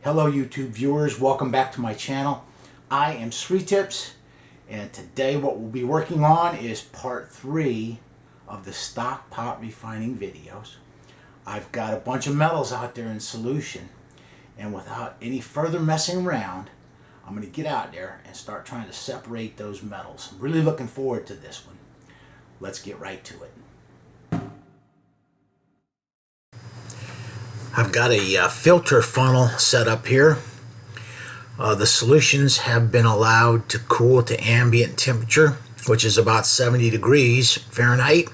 Hello YouTube viewers, welcome back to my channel. I am Tips, and today what we'll be working on is part 3 of the stock pot refining videos. I've got a bunch of metals out there in solution, and without any further messing around, I'm going to get out there and start trying to separate those metals. I'm really looking forward to this one. Let's get right to it. I've got a filter funnel set up here. The solutions have been allowed to cool to ambient temperature, which is about 70 degrees Fahrenheit.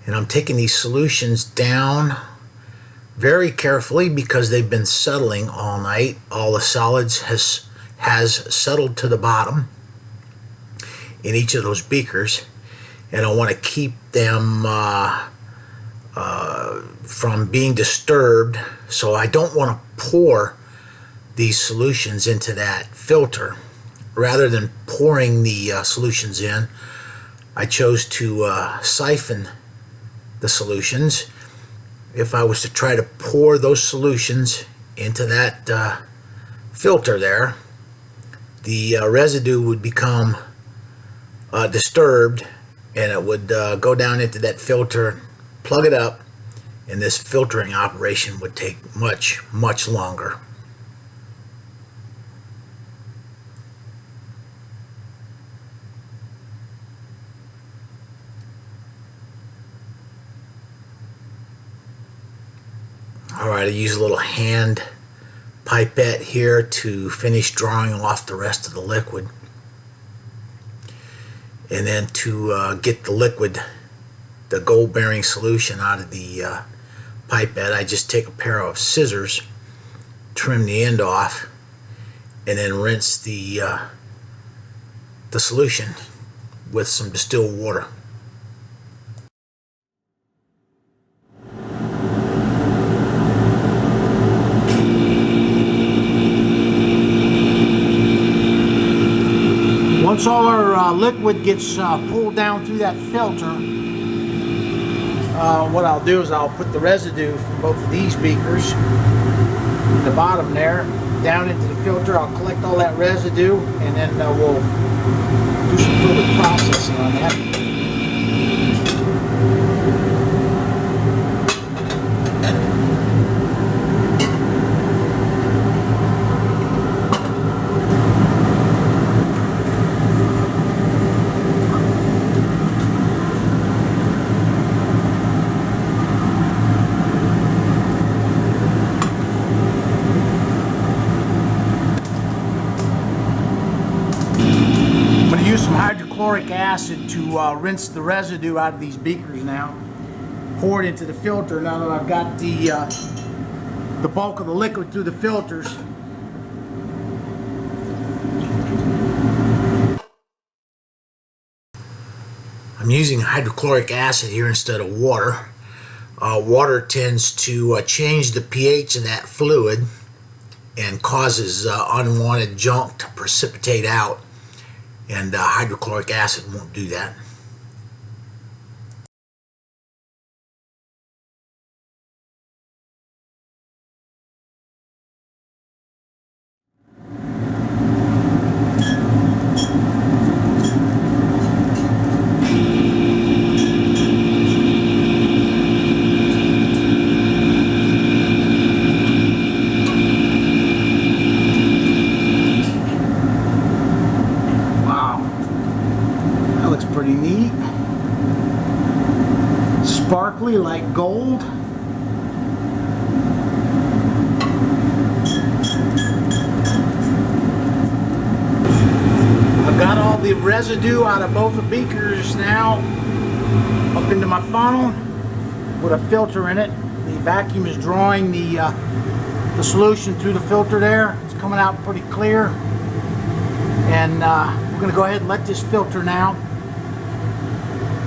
And I'm taking these solutions down very carefully because they've been settling all night. All the solids has settled to the bottom in each of those beakers, and I want to keep them from being disturbed, so I don't want to pour these solutions into that filter. Rather than pouring the solutions in, I chose to siphon the solutions. If I was to try to pour those solutions into that filter there, the residue would become disturbed, and it would go down into that filter, plug it up, and this filtering operation would take much longer. Alright, I use a little hand pipette here to finish drawing off the rest of the liquid. And then to get the liquid, the gold-bearing solution out of the pipette, I just take a pair of scissors, trim the end off, and then rinse the solution with some distilled water. Once all our liquid gets pulled down through that filter, what I'll do is I'll put the residue from both of these beakers in the bottom there down into the filter. I'll collect all that residue, and then we'll do some further processing on that. Use some hydrochloric acid to rinse the residue out of these beakers now. Pour it into the filter now that I've got the bulk of the liquid through the filters. I'm using hydrochloric acid here instead of water. Water tends to change the pH of that fluid and causes unwanted junk to precipitate out. And hydrochloric acid won't do that. Pretty neat. Sparkly like gold. I've got all the residue out of both the beakers now up into my funnel with a filter in it. The vacuum is drawing the solution through the filter there. It's coming out pretty clear. And we're going to go ahead and let this filter now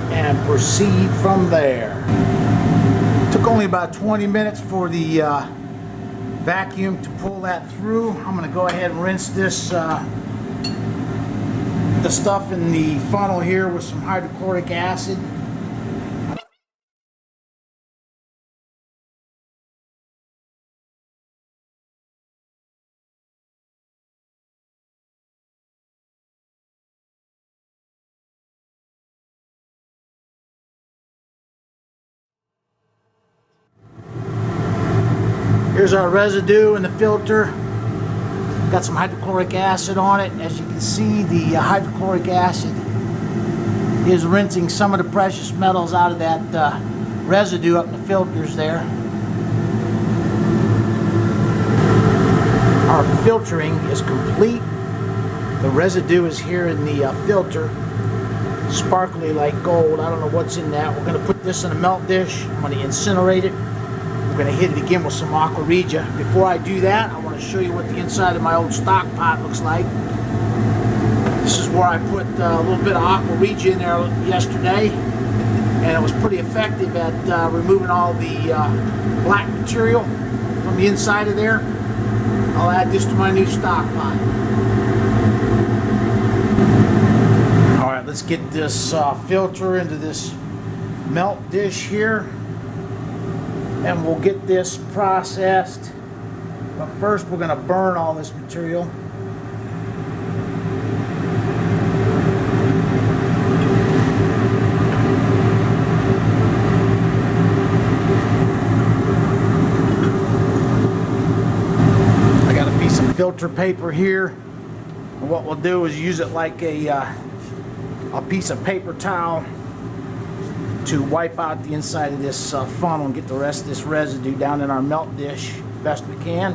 and proceed from there. It took only about 20 minutes for the vacuum to pull that through. I'm going to go ahead and rinse this the stuff in the funnel here with some hydrochloric acid. Here's our residue in the filter. Got some hydrochloric acid on it. As you can see, the hydrochloric acid is rinsing some of the precious metals out of that residue up in the filters there. Our filtering is complete. The residue is here in the filter, sparkly like gold. I don't know what's in that. We're going to put this in a melt dish. I'm going to incinerate it. We're going to hit it again with some aqua regia. Before I do that, I want to show you what the inside of my old stock pot looks like. This is where I put a little bit of aqua regia in there yesterday, and it was pretty effective at removing all the black material from the inside of there. I'll add this to my new stock pot. Alright, let's get this filter into this melt dish here, and we'll get this processed. But first we're going to burn all this material. Filter paper here, and what we'll do is use it like a piece of paper towel to wipe out the inside of this funnel and get the rest of this residue down in our melt dish best we can.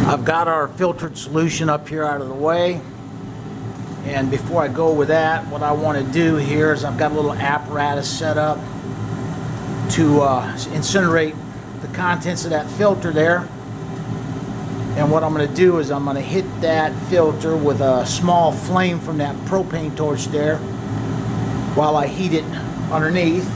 I've got our filtered solution up here out of the way. And before I go with that, what I want to do here is I've got a little apparatus set up to incinerate the contents of that filter there. And what I'm going to do is I'm going to hit that filter with a small flame from that propane torch there while I heat it underneath.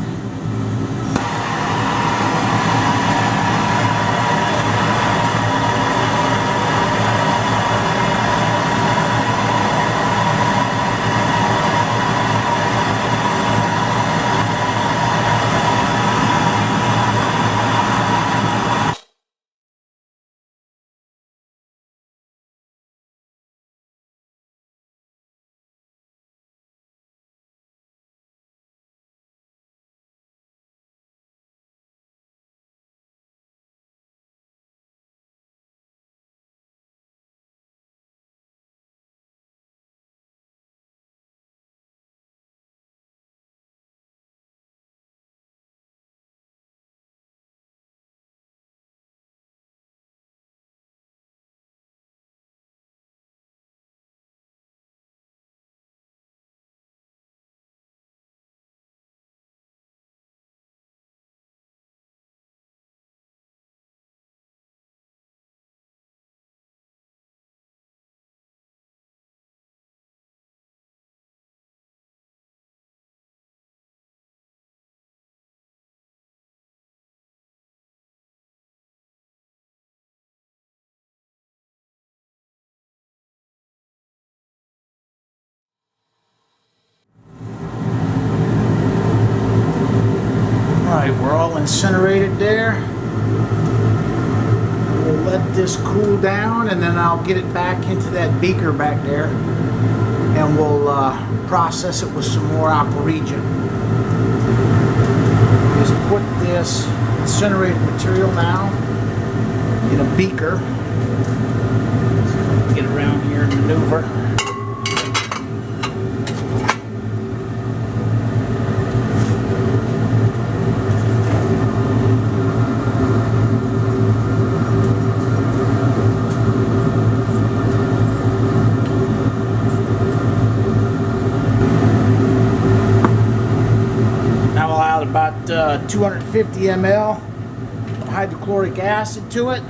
We're all incinerated there. We'll let this cool down, and then I'll get it back into that beaker back there, and we'll process it with some more aqua regia. Just put this incinerated material now in a beaker. Get around here and maneuver. About 250 ml of hydrochloric acid to it.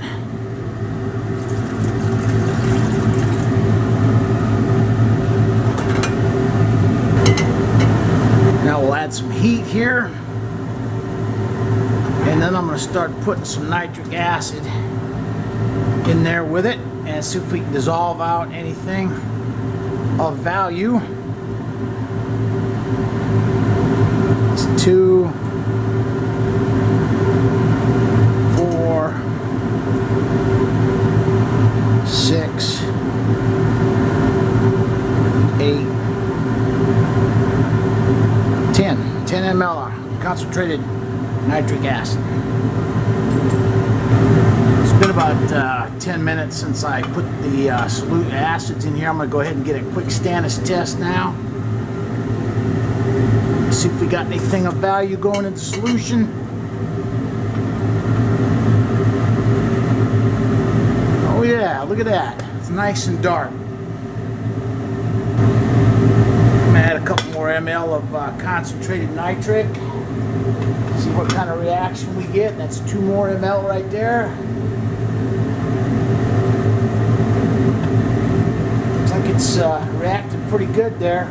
Now we'll add some heat here, and then I'm going to start putting some nitric acid in there with it and see if we can dissolve out anything of value. 2, 4, 6, 8, 10 ml of concentrated nitric acid. It's been about 10 minutes since I put the solute acids in here. I'm going to go ahead and get a quick stannous test now. See if we got anything of value going into solution. Oh yeah, look at that. It's nice and dark. I'm going to add a couple more ml of concentrated nitric. See what kind of reaction we get. That's 2 more ml right there. Looks like it's reacted pretty good there.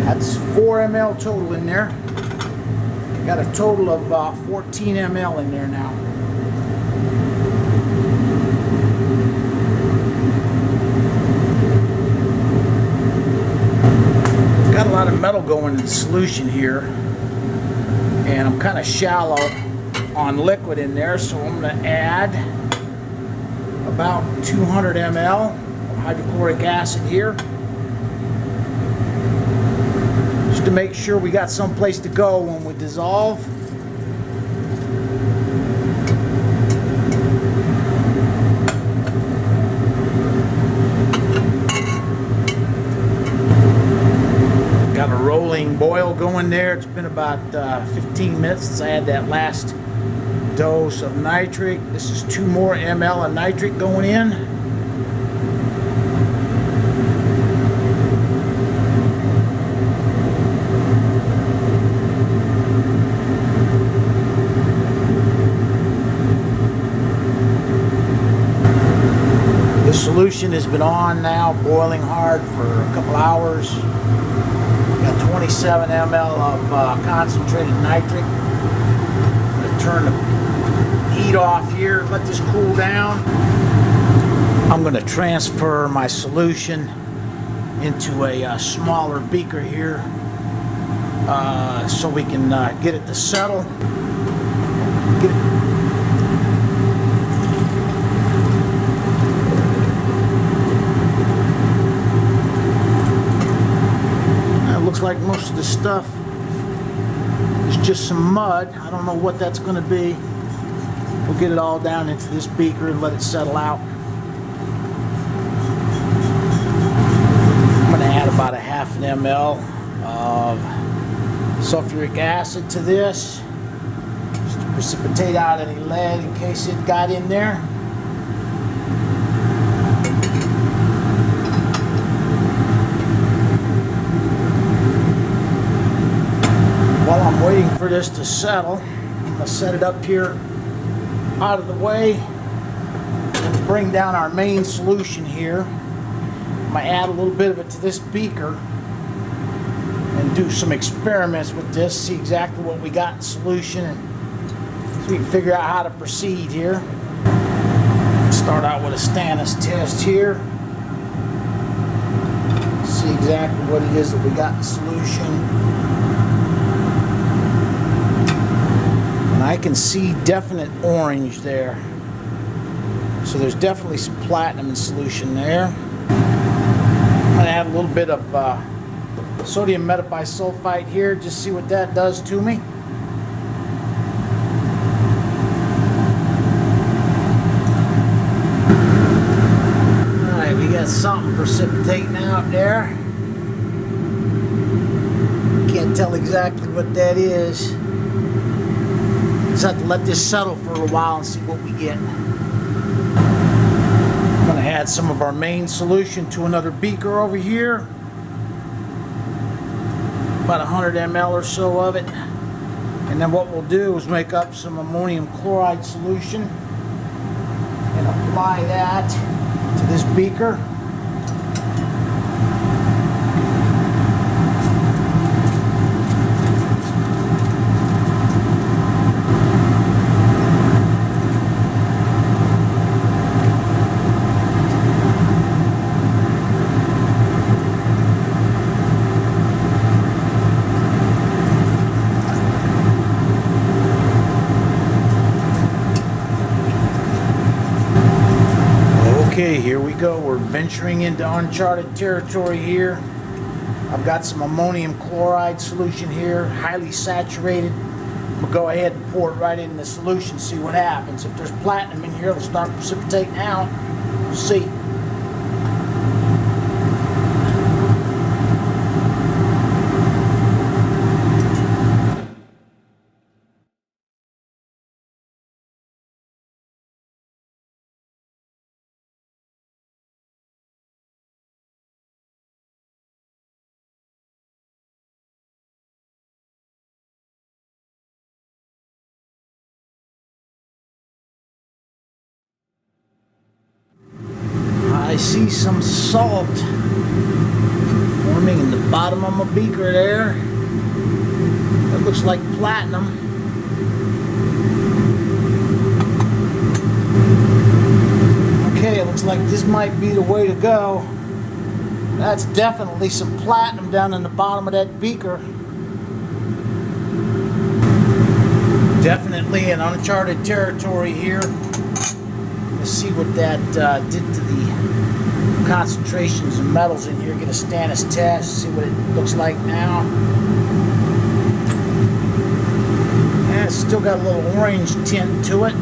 That's 4 ml total in there. Got a total of 14 ml in there now. Got a lot of metal going in the solution here, and I'm kind of shallow on liquid in there, so I'm going to add about 200 ml of hydrochloric acid here, just to make sure we got some place to go when we dissolve. Got a rolling boil going there. It's been about 15 minutes since I had that last dose of nitric. This is 2 more ml of nitric going in. The solution has been on now, boiling hard for a couple hours. Got 27 ml of concentrated nitric. I'm going to turn the heat off here, let this cool down. I'm going to transfer my solution into a smaller beaker here so we can get it to settle. Looks like most of the stuff is just some mud. I don't know what that's going to be. We'll get it all down into this beaker and let it settle out. I'm going to add about a half an ml of sulfuric acid to this, just to precipitate out any lead in case it got in there. While I'm waiting for this to settle, I'm going to set it up here out of the way and bring down our main solution here. I'm going to add a little bit of it to this beaker and do some experiments with this, see exactly what we got in solution, and so we can figure out how to proceed here. Start out with a stannous test here. See exactly what it is that we got in solution. I can see definite orange there, so there's definitely some platinum in solution there. I'm going to add a little bit of sodium metabisulfite here, just see what that does to me. Alright, we got something precipitating out there. Can't tell exactly what that is. Just have to let this settle for a while and see what we get. I'm going to add some of our main solution to another beaker over here. About 100 ml or so of it. And then what we'll do is make up some ammonium chloride solution and apply that to this beaker. Okay, here we go. We're venturing into uncharted territory here. I've got some ammonium chloride solution here, highly saturated. We'll go ahead and pour it right in the solution, see what happens. If there's platinum in here, it'll start precipitating out. We'll see. I see some salt forming in the bottom of my beaker there. That looks like platinum. Okay, it looks like this might be the way to go. That's definitely some platinum down in the bottom of that beaker. Definitely an uncharted territory here. Let's see what that did to the concentrations of metals in here. Get a stannous test, see what it looks like now. And it's still got a little orange tint to it.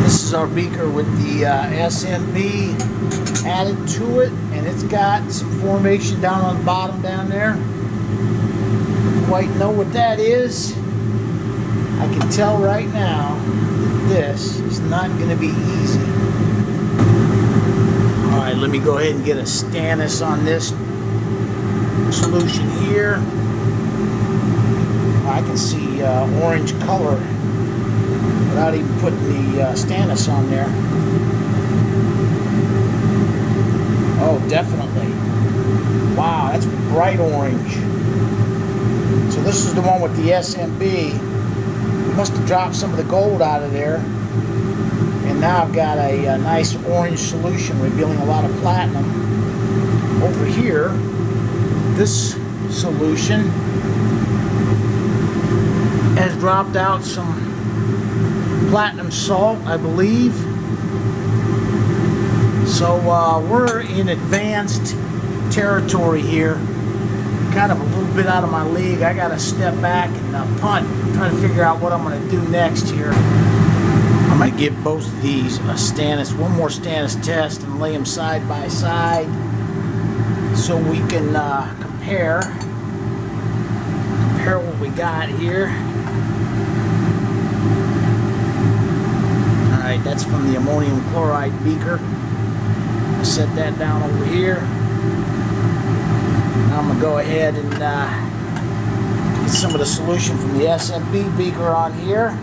This is our beaker with the SMB added to it, and it's got some formation down on the bottom down there. Don't quite know what that is. I can tell right now that this is not going to be easy. Alright, let me go ahead and get a stannous on this solution here. I can see orange color without even putting the stannous on there. Oh, definitely. Wow, that's bright orange. So this is the one with the SMB. Must have dropped some of the gold out of there, and now I've got a nice orange solution revealing a lot of platinum. Over here, this solution has dropped out some platinum salt, I believe. So we're in advanced territory here, kind of a little bit out of my league. I got to step back and punt, try to figure out what I'm going to do next here. I might give both of these a stannous, one more stannous test, and lay them side by side so we can compare what we got here. Alright, that's from the ammonium chloride beaker. I'll set that down over here. I'm going to go ahead and get some of the solution from the SMB beaker on here.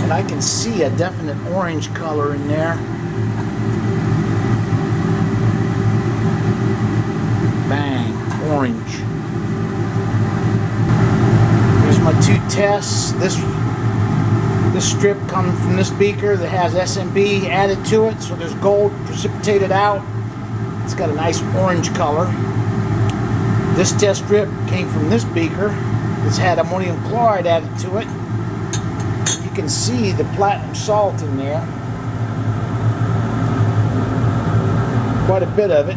And I can see a definite orange color in there. Bang, orange. Here's my two tests. This strip comes from this beaker that has SMB added to it, so there's gold precipitated out. It's got a nice orange color. This test strip came from this beaker that's had ammonium chloride added to it. You can see the platinum salt in there. Quite a bit of it.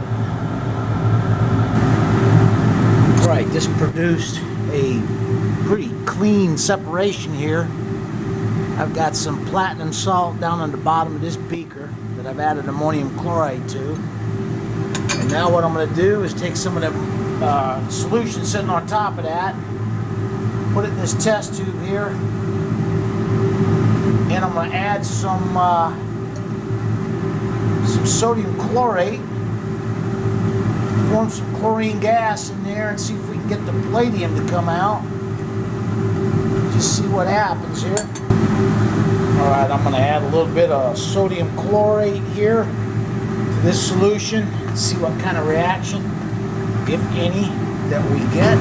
Right, this produced a pretty clean separation here. I've got some platinum salt down on the bottom of this beaker that I've added ammonium chloride to. And now what I'm going to do is take some of the solution sitting on top of that, put it in this test tube here, and I'm going to add some sodium chlorate, form some chlorine gas in there, and see if we can get the palladium to come out. Just see what happens here. Alright, I'm going to add a little bit of sodium chlorate here to this solution. See what kind of reaction, if any, that we get.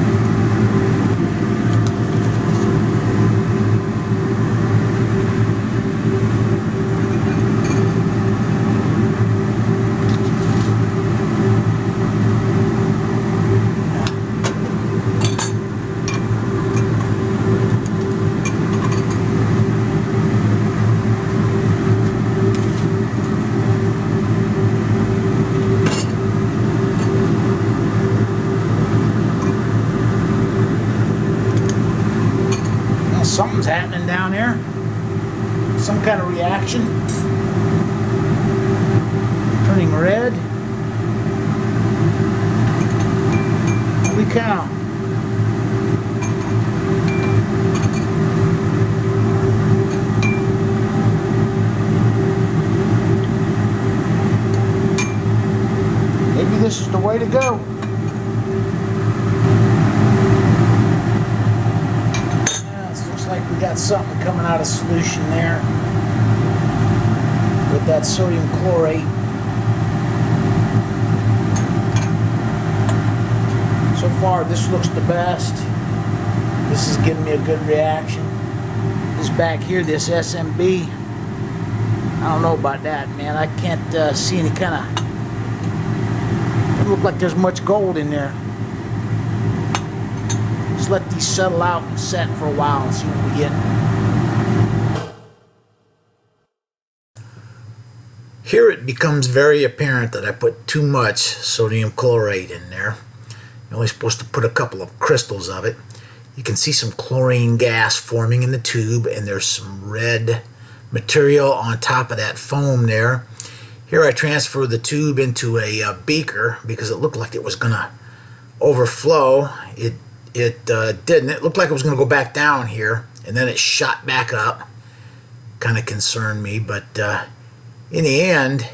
some kind of reaction. Turning red. Holy cow. Maybe this is the way to go. We got something coming out of solution there with that sodium chlorate. So far this looks the best. This is giving me a good reaction. This back here, this SMB, I don't know about that, man. I can't see any kind of, doesn't look like there's much gold in there. Just let these settle out and set for a while and see what we get. Here it becomes very apparent that I put too much sodium chlorate in there. You're only supposed to put a couple of crystals of it. You can see some chlorine gas forming in the tube, and there's some red material on top of that foam there. Here I transfer the tube into a beaker because it looked like it was going to overflow. It didn't. It looked like it was going to go back down here, and then it shot back up. Kind of concerned me, but in the end,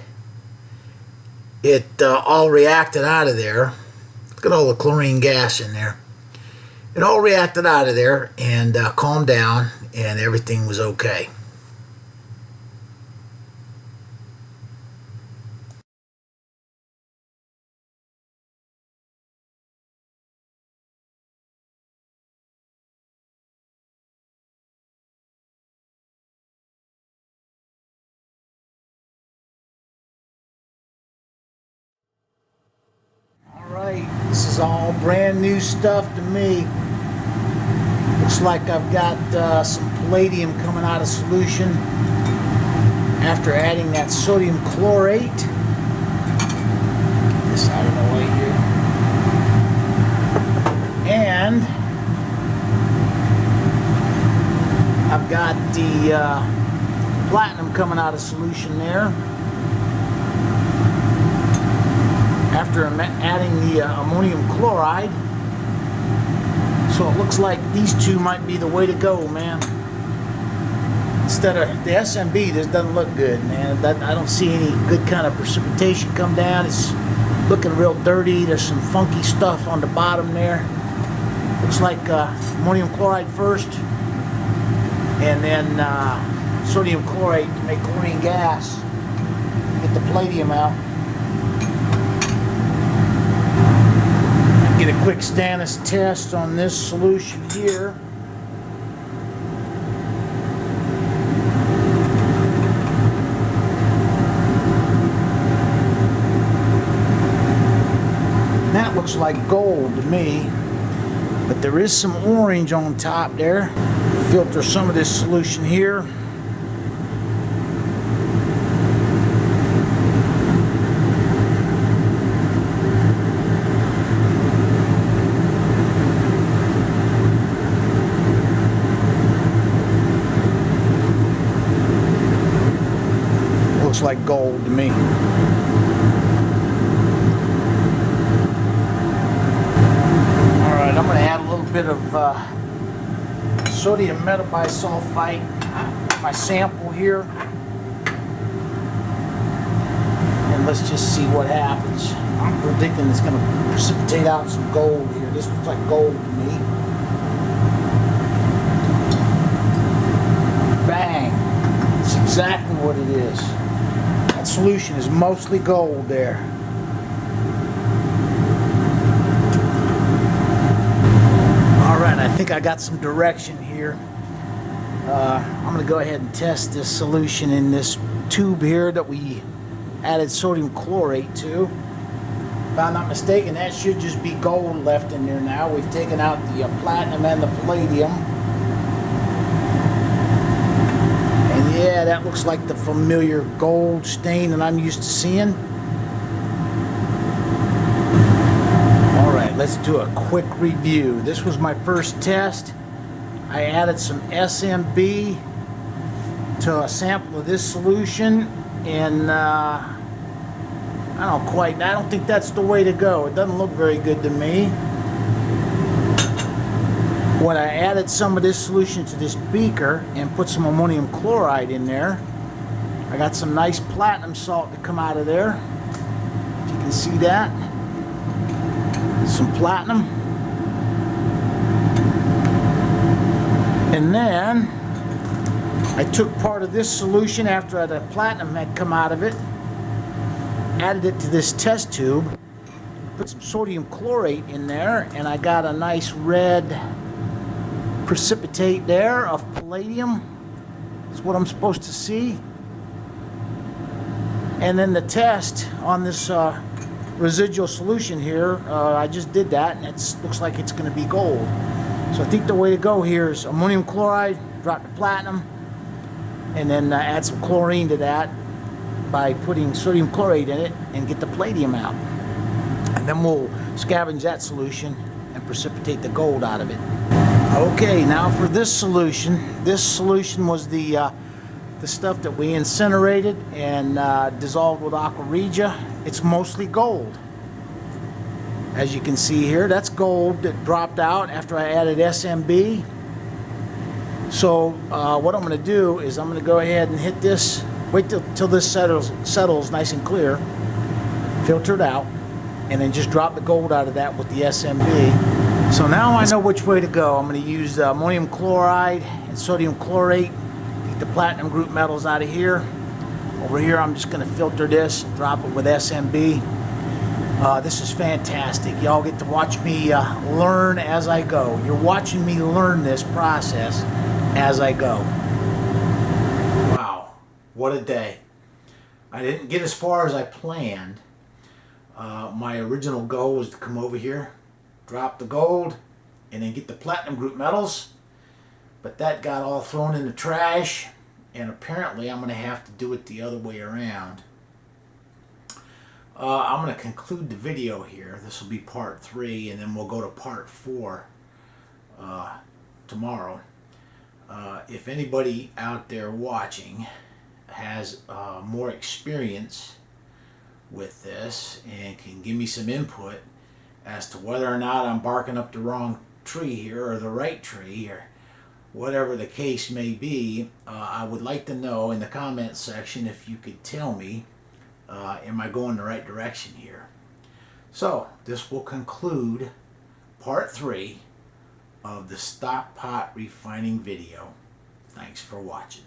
it all reacted out of there. Look at all the chlorine gas in there. It all reacted out of there and calmed down, and everything was okay. This is all brand new stuff to me. Looks like I've got some palladium coming out of solution after adding that sodium chlorate. Get this out of the way here. And I've got the platinum coming out of solution there. After adding the ammonium chloride. So it looks like these two might be the way to go, man. Instead of the SMB, this doesn't look good, man. I don't see any good kind of precipitation come down. It's looking real dirty. There's some funky stuff on the bottom there. Looks like ammonium chloride first, and then sodium chlorate to make chlorine gas. Get the palladium out. Get a quick stannous test on this solution here. That looks like gold to me, but there is some orange on top there. Filter some of this solution here. Looks like gold to me. Alright, I'm going to add a little bit of sodium metabisulfite to my sample here. And let's just see what happens. I'm predicting it's going to precipitate out some gold here. This looks like gold to me. Bang! That's exactly what it is. That solution is mostly gold there. Alright, I think I got some direction here. I'm going to go ahead and test this solution in this tube here that we added sodium chlorate to. If I'm not mistaken, that should just be gold left in there now. We've taken out the platinum and the palladium. Yeah, that looks like the familiar gold stain that I'm used to seeing. Alright, let's do a quick review. This was my first test. I added some SMB to a sample of this solution, and I don't think that's the way to go. It doesn't look very good to me. When I added some of this solution to this beaker and put some ammonium chloride in there, I got some nice platinum salt to come out of there. If you can see that. Some platinum. And then I took part of this solution after the platinum had come out of it, added it to this test tube, put some sodium chlorate in there, and I got a nice red precipitate there of palladium. That's what I'm supposed to see. And then the test on this residual solution here, I just did that, and it looks like it's going to be gold. So I think the way to go here is ammonium chloride, drop the platinum, and then add some chlorine to that by putting sodium chlorate in it and get the palladium out. And then we'll scavenge that solution and precipitate the gold out of it. Okay, now for this solution. This solution was the stuff that we incinerated and dissolved with aqua regia. It's mostly gold. As you can see here, that's gold that dropped out after I added SMB. So what I'm going to do is I'm going to go ahead and hit this, wait till this settles nice and clear, filter it out, and then just drop the gold out of that with the SMB. So now I know which way to go. I'm going to use ammonium chloride and sodium chlorate, get the platinum group metals out of here. Over here I'm just going to filter this and drop it with SMB. This is fantastic. Y'all get to watch me learn as I go. You're watching me learn this process as I go. Wow, what a day. I didn't get as far as I planned. My original goal was to come over here, drop the gold, and then get the platinum group metals. But that got all thrown in the trash, and apparently I'm going to have to do it the other way around. I'm going to conclude the video here. This will be part 3, and then we'll go to part 4 tomorrow. If anybody out there watching has more experience with this and can give me some input as to whether or not I'm barking up the wrong tree here or the right tree or whatever the case may be, I would like to know in the comment section if you could tell me, am I going the right direction here? So this will conclude part 3 of the stock pot refining video. Thanks for watching.